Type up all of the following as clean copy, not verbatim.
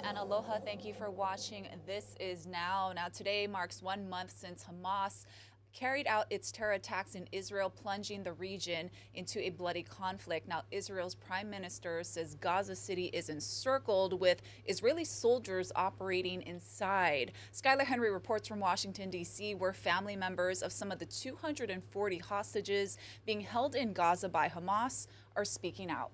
And aloha, thank you for watching This Is Now. Now today marks 1 month since Hamas carried out its terror attacks in Israel, plunging the region into a bloody conflict. Now Israel's prime minister says Gaza City is encircled with Israeli soldiers operating inside. Skylar Henry reports from Washington, D.C., where family members of some of the 240 hostages being held in Gaza by Hamas are speaking out.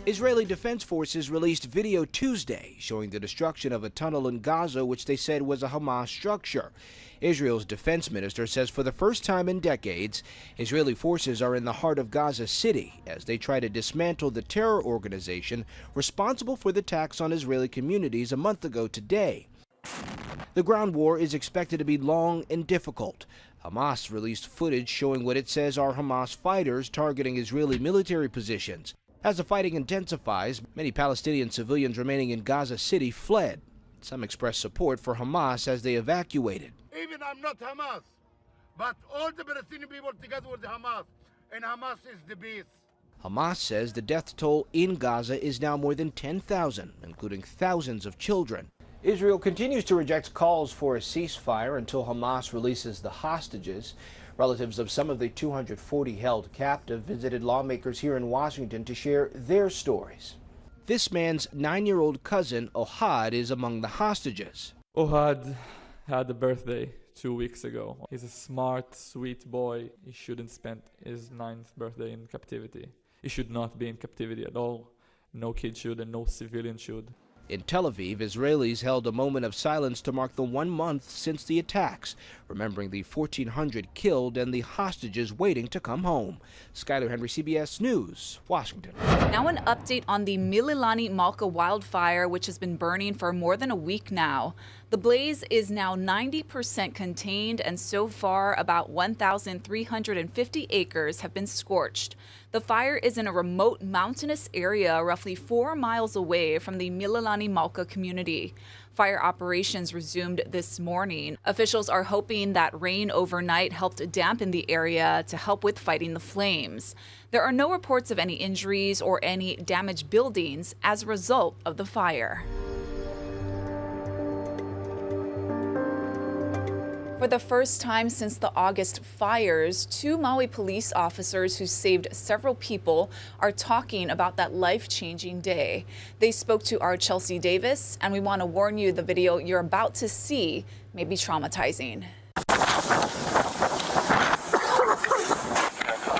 Israeli Defense Forces released video Tuesday showing the destruction of a tunnel in Gaza, which they said was a Hamas structure. Israel's defense minister says for the first time in decades, Israeli forces are in the heart of Gaza City as they try to dismantle the terror organization responsible for the attacks on Israeli communities a month ago today. The ground war is expected to be long and difficult. Hamas released footage showing what it says are Hamas fighters targeting Israeli military positions. As the fighting intensifies, many Palestinian civilians remaining in Gaza City fled. Some expressed support for Hamas as they evacuated. Even I'm not Hamas, but all the Palestinian people together with Hamas, and Hamas is the beast. Hamas says the death toll in Gaza is now more than 10,000, including thousands of children. Israel continues to reject calls for a ceasefire until Hamas releases the hostages. Relatives of some of the 240 held captive visited lawmakers here in Washington to share their stories. This man's 9-year-old cousin, Ohad, is among the hostages. Ohad had a birthday 2 weeks ago. He's a smart, sweet boy. He shouldn't spend his 9th birthday in captivity. He should not be in captivity at all. No kid should and no civilian should. In Tel Aviv, Israelis held a moment of silence to mark the 1 month since the attacks, remembering the 1,400 killed and the hostages waiting to come home. Skylar Henry, CBS News, Washington. Now an update on the Mililani Malka wildfire, which has been burning for more than a week now. The blaze is now 90% contained, and so far about 1,350 acres have been scorched. The fire is in a remote mountainous area roughly 4 miles away from the Mililani Malka community. Fire operations resumed this morning. Officials are hoping that rain overnight helped dampen the area to help with fighting the flames. There are no reports of any injuries or any damaged buildings as a result of the fire. For the first time since the August fires, 2 Maui police officers who saved several people are talking about that life-changing day. They spoke to our Chelsea Davis, and we want to warn you the video you're about to see may be traumatizing.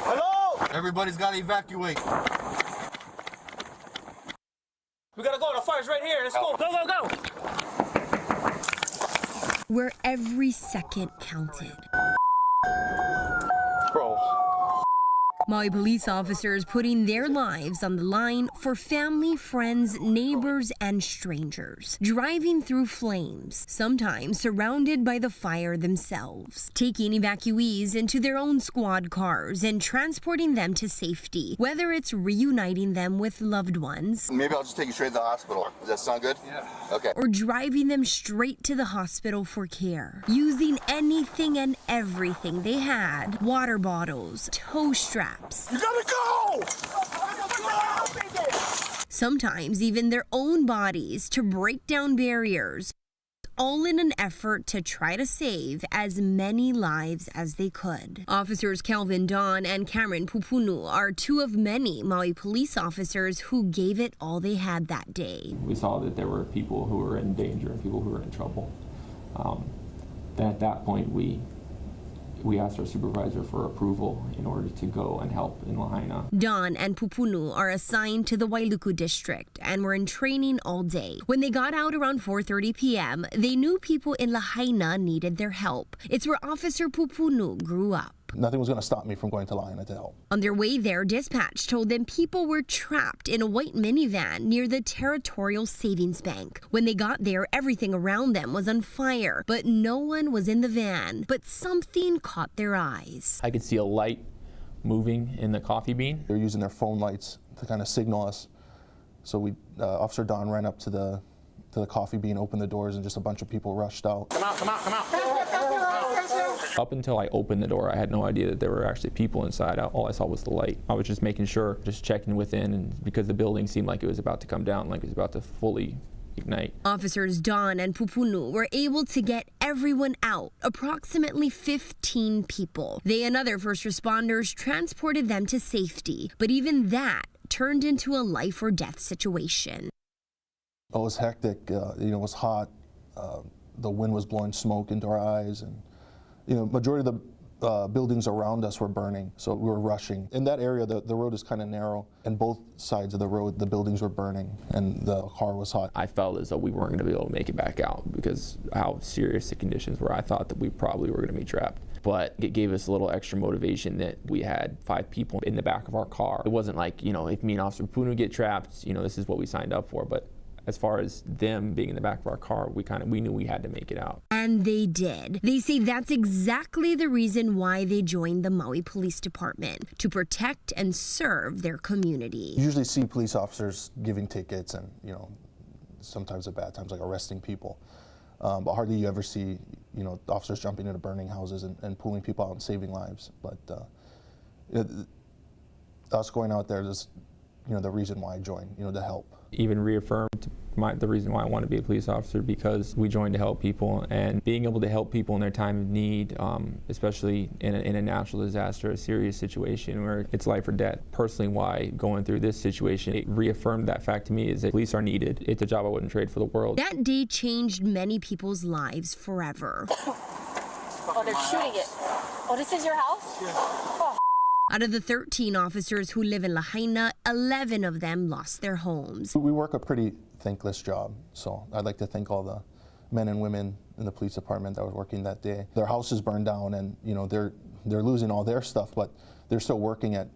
Hello? Everybody's got to evacuate. We got to go. The fire's right here. Let's go. Go, go, go. Where every second counted. Bro. Maui police officers putting their lives on the line for family, friends, neighbors, and strangers. Driving through flames, sometimes surrounded by the fire themselves. Taking evacuees into their own squad cars and transporting them to safety, whether it's reuniting them with loved ones. Maybe I'll just take you straight to the hospital. Does that sound good? Yeah. Okay. Or driving them straight to the hospital for care. Using anything and everything they had. Water bottles, tow straps. You gotta go! Sometimes even their own bodies to break down barriers, all in an effort to try to save as many lives as they could. Officers Kelvin Dawn and Cameron Pupunu are 2 of many Maui police officers who gave it all they had that day. We saw that there were people who were in danger and people who were in trouble. At that point, we We asked our supervisor for approval in order to go and help in Lahaina. Don and Pupunu are assigned to the Wailuku district and were in training all day. When they got out around 4:30 p.m., they knew people in Lahaina needed their help. It's where Officer Pupunu grew up. Nothing was going to stop me from going to Lahaina to help. On their way there, dispatch told them people were trapped in a white minivan near the Territorial Savings Bank. When they got there, everything around them was on fire, but no one was in the van. But something caught their eyes. I could see a light moving in the coffee bean. They were using their phone lights to kind of signal us. So Officer Don ran up to the coffee bean, opened the doors, and just a bunch of people rushed out. Come out, come out, come out. Up until I opened the door, I had no idea that there were actually people inside. All I saw was the light. I was just making sure, just checking within, and because the building seemed like it was about to come down, like it was about to fully ignite. Officers Don and Pupunu were able to get everyone out, approximately 15 people. They and other first responders transported them to safety, but even that turned into a life or death situation. It was hectic. It was hot. The wind was blowing smoke into our eyes, and majority of the buildings around us were burning, so we were rushing. In that area, the road is kind of narrow, and both sides of the road, the buildings were burning, and the car was hot. I felt as though we weren't going to be able to make it back out because how serious the conditions were. I thought that we probably were going to be trapped. But it gave us a little extra motivation that we had 5 people in the back of our car. It wasn't like, if me and Officer Punu get trapped, this is what we signed up for. But as far as them being in the back of our car, we knew we had to make it out. And they did. They say that's exactly the reason why they joined the Maui Police Department, to protect and serve their community. You usually see police officers giving tickets and, sometimes at bad times, like arresting people. But hardly you ever see, officers jumping into burning houses and pulling people out and saving lives. But us going out there is, the reason why I joined, to help. Even reaffirmed the reason why I want to be a police officer, because we joined to help people, and being able to help people in their time of need, especially in a natural disaster, a serious situation where it's life or death. Personally, why going through this situation, it reaffirmed that fact to me, is that police are needed. It's a job I wouldn't trade for the world. That day changed many people's lives forever. Oh, they're shooting it. Oh, this is your house? Yeah. Oh. Out of the 13 officers who live in Lahaina, 11 of them lost their homes. We work a pretty thankless job, so I'd like to thank all the men and women in the police department that was working that day. Their houses burned down, and they're losing all their stuff, but they're still working at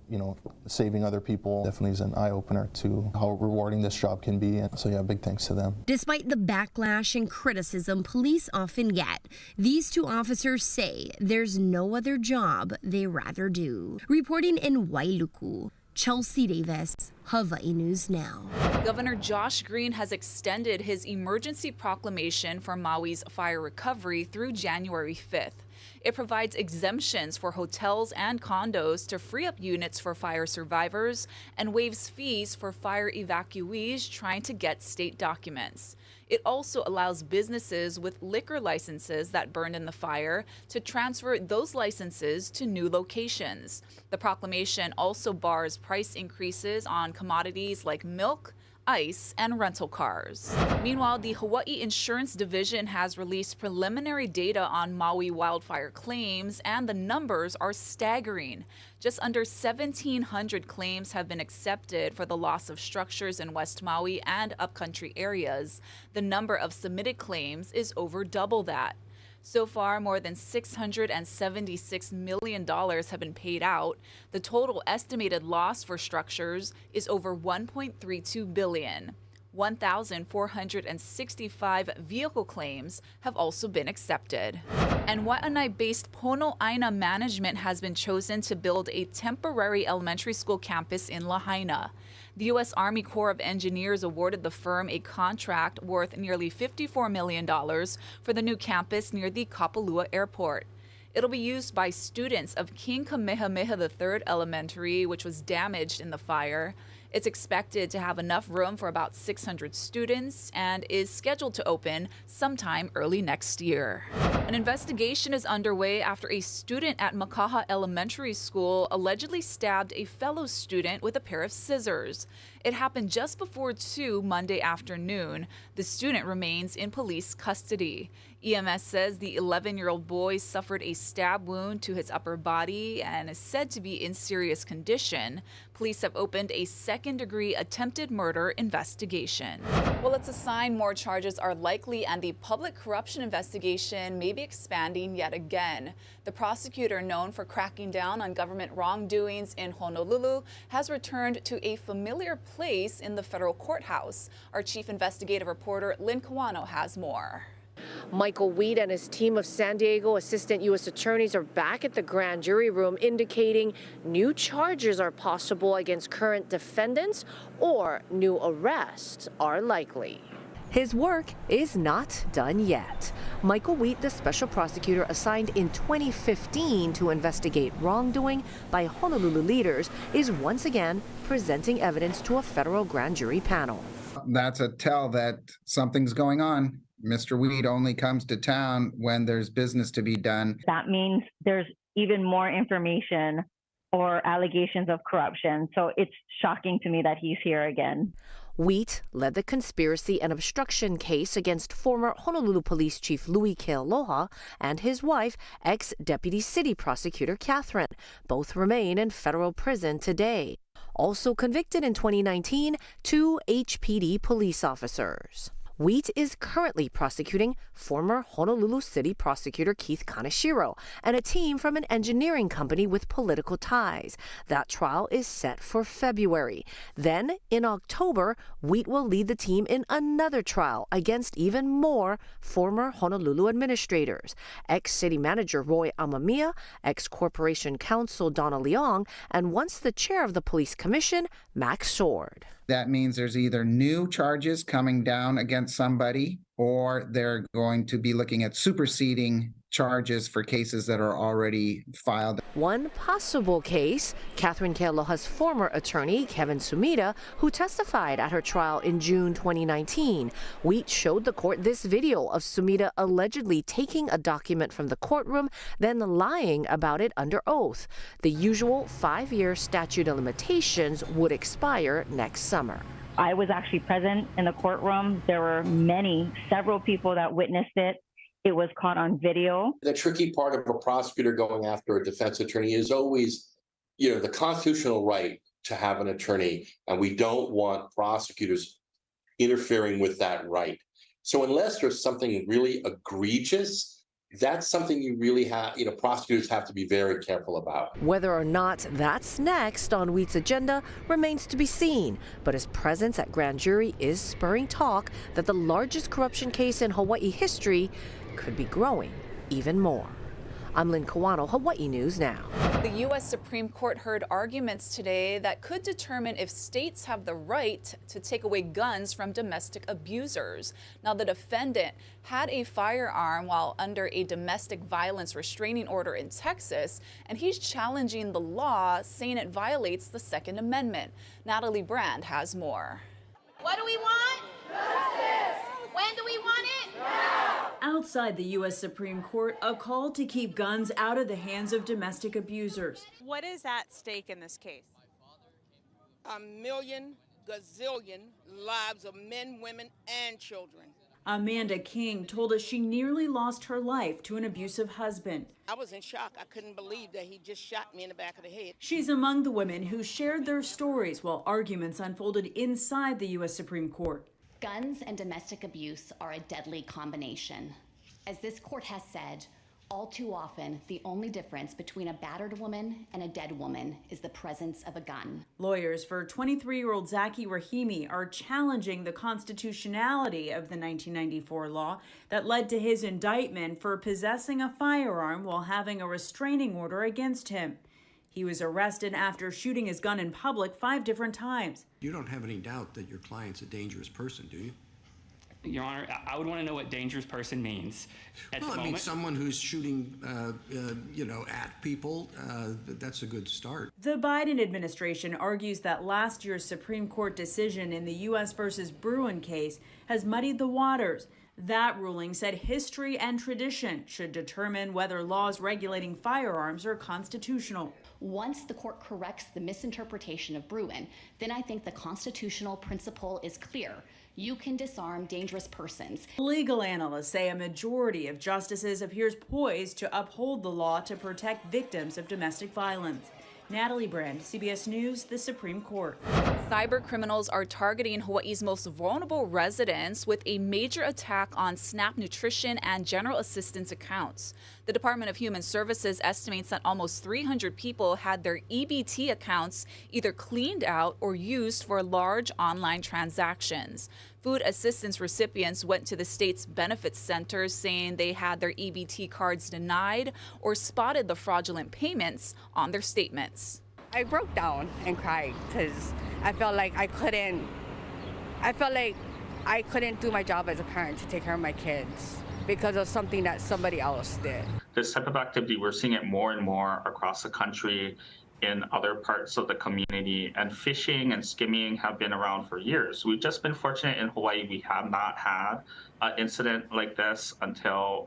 saving other people. Definitely is an eye-opener to how rewarding this job can be, and so yeah, big thanks to them. Despite the backlash and criticism police often get, these 2 officers say there's no other job they rather do. Reporting in Wailuku, Chelsea Davis, Hawaii News Now. Governor Josh Green has extended his emergency proclamation for Maui's fire recovery through January 5th. It provides exemptions for hotels and condos to free up units for fire survivors and waives fees for fire evacuees trying to get state documents. It also allows businesses with liquor licenses that burned in the fire to transfer those licenses to new locations. The proclamation also bars price increases on commodities like milk, ice, and rental cars. Meanwhile, the Hawaii Insurance Division has released preliminary data on Maui wildfire claims, and the numbers are staggering. Just under 1,700 claims have been accepted for the loss of structures in West Maui and upcountry areas. The number of submitted claims is over double that. So far, more than $676 million have been paid out. The total estimated loss for structures is over $1.32 billion. 1,465 vehicle claims have also been accepted. And Waianae-based Pono Aina Management has been chosen to build a temporary elementary school campus in Lahaina. The U.S. Army Corps of Engineers awarded the firm a contract worth nearly $54 million for the new campus near the Kapalua Airport. It'll be used by students of King Kamehameha III Elementary, which was damaged in the fire. It's expected to have enough room for about 600 students and is scheduled to open sometime early next year. An investigation is underway after a student at Makaha Elementary School allegedly stabbed a fellow student with a pair of scissors. It happened just before 2 Monday afternoon. The student remains in police custody. EMS says the 11-year-old boy suffered a stab wound to his upper body and is said to be in serious condition. Police have opened a second-degree attempted murder investigation. Well, it's a sign more charges are likely and the public corruption investigation may be expanding yet again. The prosecutor known for cracking down on government wrongdoings in Honolulu has returned to a familiar place in the federal courthouse. Our chief investigative reporter Lynn Kawano has more. Michael Weed and his team of San Diego assistant U.S. attorneys are back at the grand jury room indicating new charges are possible against current defendants or new arrests are likely. His work is not done yet. Michael Wheat, the special prosecutor assigned in 2015 to investigate wrongdoing by Honolulu leaders, is once again presenting evidence to a federal grand jury panel. That's a tell that something's going on. Mr. Weed only comes to town when there's business to be done. That means there's even more information or allegations of corruption. So it's shocking to me that he's here again. Wheat led the conspiracy and obstruction case against former Honolulu Police Chief Louis Kealoha and his wife, ex-Deputy City Prosecutor Catherine. Both remain in federal prison today. Also convicted in 2019, 2 HPD police officers. Wheat is currently prosecuting former Honolulu City Prosecutor Keith Kaneshiro and a team from an engineering company with political ties. That trial is set for February. Then, in October, Wheat will lead the team in another trial against even more former Honolulu administrators. Ex-city manager Roy Amamiya, ex-corporation counsel Donna Leong, and once the chair of the police commission, Max Sword. That means there's either new charges coming down against somebody, or they're going to be looking at superseding charges for cases that are already filed. One possible case, Catherine Kealoha's former attorney, Kevin Sumida, who testified at her trial in June 2019. Wheat showed the court this video of Sumida allegedly taking a document from the courtroom, then lying about it under oath. The usual 5-year statute of limitations would expire next summer. I was actually present in the courtroom. There were several people that witnessed it. It was caught on video. The tricky part of a prosecutor going after a defense attorney is always, the constitutional right to have an attorney, and we don't want prosecutors interfering with that right. So unless there's something really egregious, that's something you really have, prosecutors have to be very careful about. Whether or not that's next on Wheat's agenda remains to be seen, but his presence at grand jury is spurring talk that the largest corruption case in Hawaii history could be growing even more. I'm Lynn Kawano, Hawaii News Now. The U.S. Supreme Court heard arguments today that could determine if states have the right to take away guns from domestic abusers. Now, the defendant had a firearm while under a domestic violence restraining order in Texas, and he's challenging the law, saying it violates the Second Amendment. Natalie Brand has more. What do we want? Justice! When do we want it? Now! Outside the U.S. Supreme Court, a call to keep guns out of the hands of domestic abusers. What is at stake in this case? A million gazillion lives of men, women, and children. Amanda King told us she nearly lost her life to an abusive husband. I was in shock. I couldn't believe that he just shot me in the back of the head. She's among the women who shared their stories while arguments unfolded inside the U.S. Supreme Court. Guns and domestic abuse are a deadly combination. As this court has said, all too often, the only difference between a battered woman and a dead woman is the presence of a gun. Lawyers for 23-year-old Zaki Rahimi are challenging the constitutionality of the 1994 law that led to his indictment for possessing a firearm while having a restraining order against him. He was arrested after shooting his gun in public 5 different times. You don't have any doubt that your client's a dangerous person, do you? Your Honor, I would want to know what dangerous person means. Well, I mean, someone who's shooting, at people, that's a good start. The Biden administration argues that last year's Supreme Court decision in the U.S. versus Bruin case has muddied the waters. That ruling said history and tradition should determine whether laws regulating firearms are constitutional. Once the court corrects the misinterpretation of Bruin, then I think the constitutional principle is clear. You can disarm dangerous persons. Legal analysts say a majority of justices appears poised to uphold the law to protect victims of domestic violence. Natalie Brand, CBS News, the Supreme Court. Cyber criminals are targeting Hawaii's most vulnerable residents with a major attack on SNAP nutrition and general assistance accounts. The Department of Human Services estimates that almost 300 people had their EBT accounts either cleaned out or used for large online transactions. Food assistance recipients went to the state's benefits centers saying they had their EBT cards denied or spotted the fraudulent payments on their statements. I broke down and cried because I felt like I couldn't do my job as a parent to take care of my kids because of something that somebody else did. This type of activity, we're seeing it more and more across the country, in other parts of the community, and phishing and skimming have been around for years. We've just been fortunate in Hawaii. We have not had an incident like this until,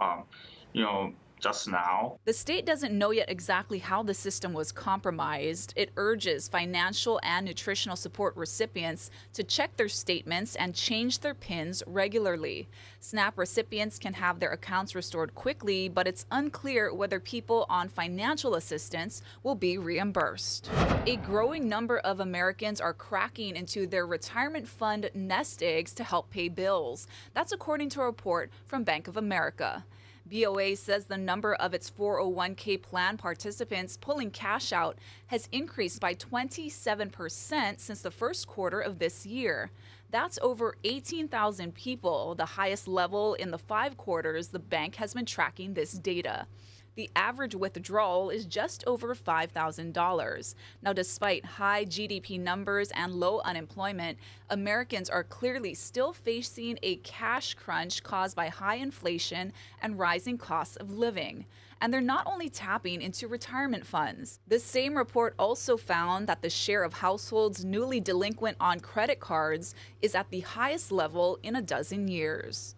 just now. The state doesn't know yet exactly how the system was compromised. It urges financial and nutritional support recipients to check their statements and change their PINs regularly. SNAP recipients can have their accounts restored quickly, but it's unclear whether people on financial assistance will be reimbursed. A growing number of Americans are cracking into their retirement fund nest eggs to help pay bills. That's according to a report from Bank of America. BOA says the number of its 401k plan participants pulling cash out has increased by 27% since the first quarter of this year. That's over 18,000 people, the highest level in the 5 quarters the bank has been tracking this data. The average withdrawal is just over $5,000. Now, despite high GDP numbers and low unemployment, Americans are clearly still facing a cash crunch caused by high inflation and rising costs of living. And they're not only tapping into retirement funds. The same report also found that the share of households newly delinquent on credit cards is at the highest level in a dozen years.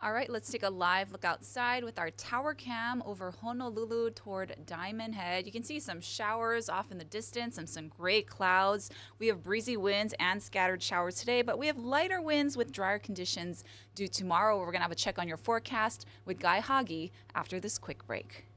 All right, let's take a live look outside with our tower cam over Honolulu toward Diamond Head. You can see some showers off in the distance and some gray clouds. We have breezy winds and scattered showers today, but we have lighter winds with drier conditions due tomorrow. We're going to have a check on your forecast with Guy Hagi after this quick break.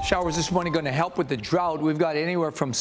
Showers this morning going to help with the drought. We've got anywhere from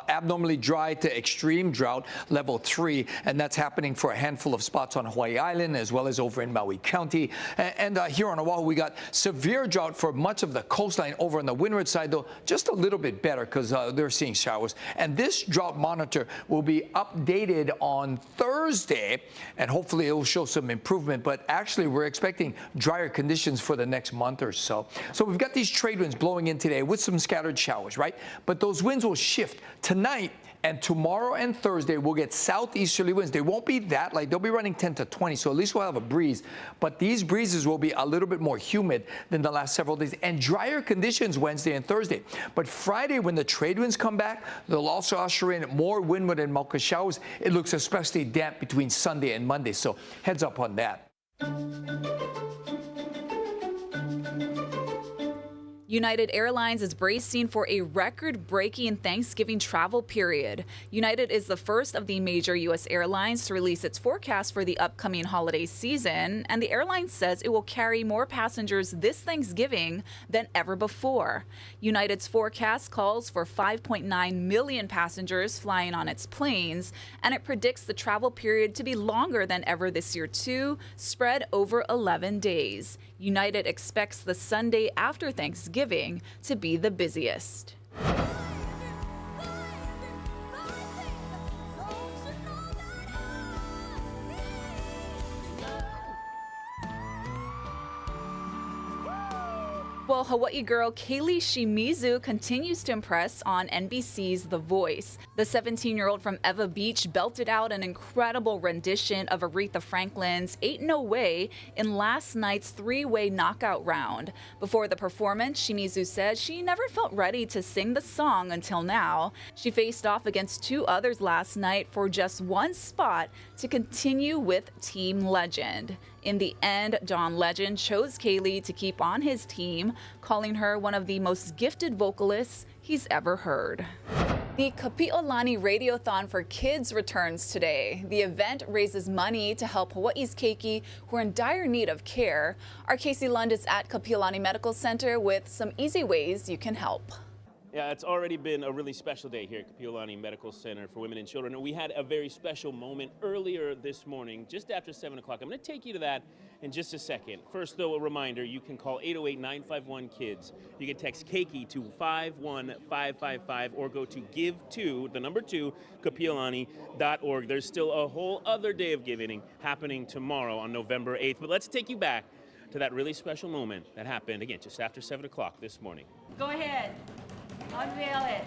abnormally dry to extreme drought, level 3, and that's happening for a handful of spots on Hawaii Island as well as over in Maui County. And here on Oahu, we got severe drought for much of the coastline. Over on the windward side, though, just a little bit better because they're seeing showers. And this drought monitor will be updated on Thursday, and hopefully it will show some improvement. But actually, we're expecting drier conditions for the next month or so. So we've got these trade winds blowing in today with some scattered showers, right? But those winds will shift tonight, and tomorrow and Thursday we'll get southeasterly winds. They won't be that light. They'll be running 10 to 20, so at least we'll have a breeze. But these breezes will be a little bit more humid than the last several days, and drier conditions Wednesday and Thursday. But Friday, when the trade winds come back, they'll also usher in more windward and Mauka showers. It looks especially damp between Sunday and Monday, so heads up on that. United Airlines is bracing for a record-breaking Thanksgiving travel period. United is the first of the major U.S. airlines to release its forecast for the upcoming holiday season, and the airline says it will carry more passengers this Thanksgiving than ever before. United's forecast calls for 5.9 million passengers flying on its planes, and it predicts the travel period to be longer than ever this year, too, spread over 11 days. United expects the Sunday after Thanksgiving to be the busiest. Well, Hawaii girl Kaylee Shimizu continues to impress on NBC's The Voice. The 17-year-old from Eva Beach belted out an incredible rendition of Aretha Franklin's Ain't No Way in last night's three-way knockout round. Before the performance, Shimizu said she never felt ready to sing the song until now. She faced off against two others last night for just one spot to continue with Team Legend. In the end, John Legend chose Kaylee to keep on his team, calling her one of the most gifted vocalists he's ever heard. The Kapi'olani Radiothon for Kids returns today. The event raises money to help Hawaii's keiki who are in dire need of care. Our Casey Lund is at Kapi'olani Medical Center with some easy ways you can help. Yeah, it's already been a really special day here at Kapi'olani Medical Center for Women and Children. And we had a very special moment earlier this morning, just after 7 o'clock. I'm going to take you to that in just a second. First, though, a reminder, you can call 808-951-KIDS. You can text Keiki to 51555 or go to give2, the number 2, kapi'olani.org. There's still a whole other day of giving happening tomorrow on November 8th. But let's take you back to that really special moment that happened, again, just after 7 o'clock this morning. Go ahead. Unveil it.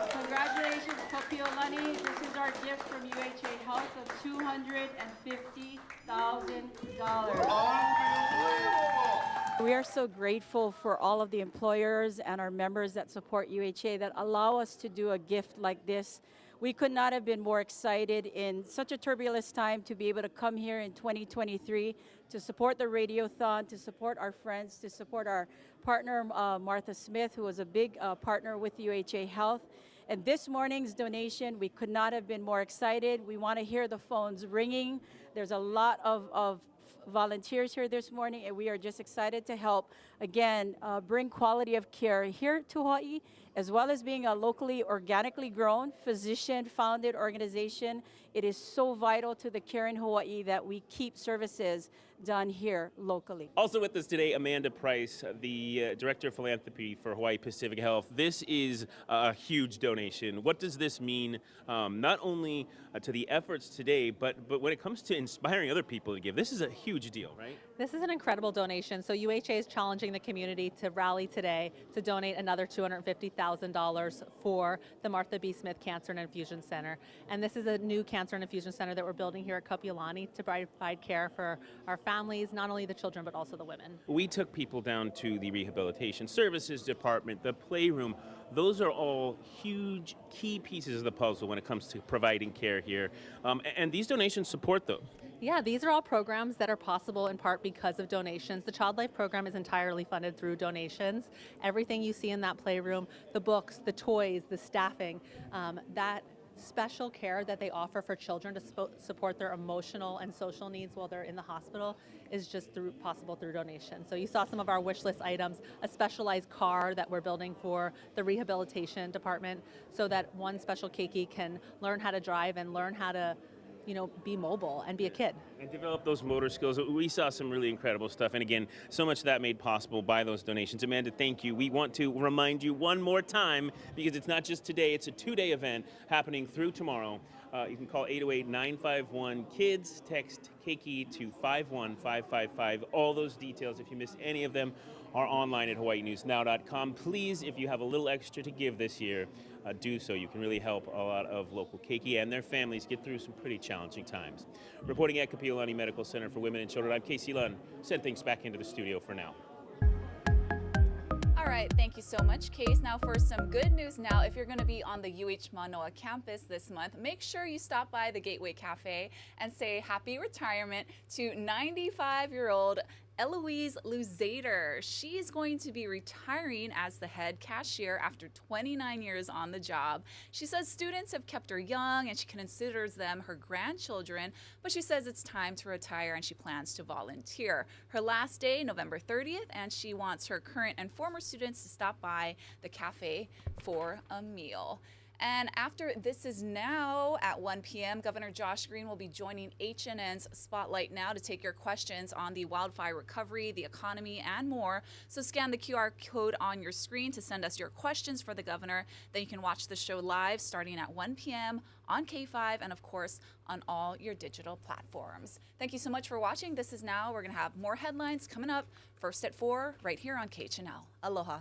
Congratulations, Kapi'olani. This is our gift from UHA Health of $250,000. We are so grateful for all of the employers and our members that support UHA that allow us to do a gift like this. We could not have been more excited in such a turbulent time to be able to come here in 2023 to support the Radiothon, to support our friends, to support our partner, Martha Smith, who was a big partner with UHA Health. And this morning's donation, we could not have been more excited. We want to hear the phones ringing. There's a lot of volunteers here this morning, and we are just excited to help, again, bring quality of care here to Hawaii, as well as being a locally organically grown, physician-founded organization. It is so vital to the care in Hawaii that we keep services done here locally. Also with us today, Amanda Price, the Director of Philanthropy for Hawaii Pacific Health. This is a huge donation. What does this mean, not only to the efforts today, but when it comes to inspiring other people to give? This is a huge deal, right? This is an incredible donation. So UHA is challenging the community to rally today to donate another $250,000 for the Martha B. Smith Cancer and Infusion Center. And this is a new cancer and infusion center that we're building here at Kapi'olani to provide care for our families, not only the children, but also the women. We took people down to the Rehabilitation Services Department, the Playroom. Those are all huge key pieces of the puzzle when it comes to providing care here. And these donations support those. Yeah, these are all programs that are possible in part because of donations. The Child Life program is entirely funded through donations. Everything you see in that playroom, the books, the toys, the staffing, that special care that they offer for children to support their emotional and social needs while they're in the hospital is just possible through donation. So you saw some of our wish list items, a specialized car that we're building for the rehabilitation department so that one special keiki can learn how to drive and learn how to be mobile and be a kid. And develop those motor skills. We saw some really incredible stuff. And again, so much of that made possible by those donations. Amanda, thank you. We want to remind you one more time, because it's not just today, it's a 2-day event happening through tomorrow. You can call 808-951-KIDS, text Keiki to 51555. All those details, if you missed any of them, are online at hawaiinewsnow.com. Please, if you have a little extra to give this year, do so. You can really help a lot of local keiki and their families get through some pretty challenging times. Reporting at Kapiolani Medical Center for Women and Children, I'm Casey Lunn. Send things back into the studio for now. All right, thank you so much, Case. Now for some good news now, if you're going to be on the UH Manoa campus this month, make sure you stop by the Gateway Cafe and say happy retirement to 95-year-old Eloise Luzader. She's going to be retiring as the head cashier after 29 years on the job. She says students have kept her young and she considers them her grandchildren, but she says it's time to retire and she plans to volunteer. Her last day, November 30th, and she wants her current and former students to stop by the cafe for a meal. And after This Is Now at 1 p.m., Governor Josh Green will be joining HNN's Spotlight Now to take your questions on the wildfire recovery, the economy, and more. So scan the QR code on your screen to send us your questions for the governor. Then you can watch the show live starting at 1 p.m. on K5 and, of course, on all your digital platforms. Thank you so much for watching This Is Now. We're going to have more headlines coming up first at 4 right here on KHNL. Aloha.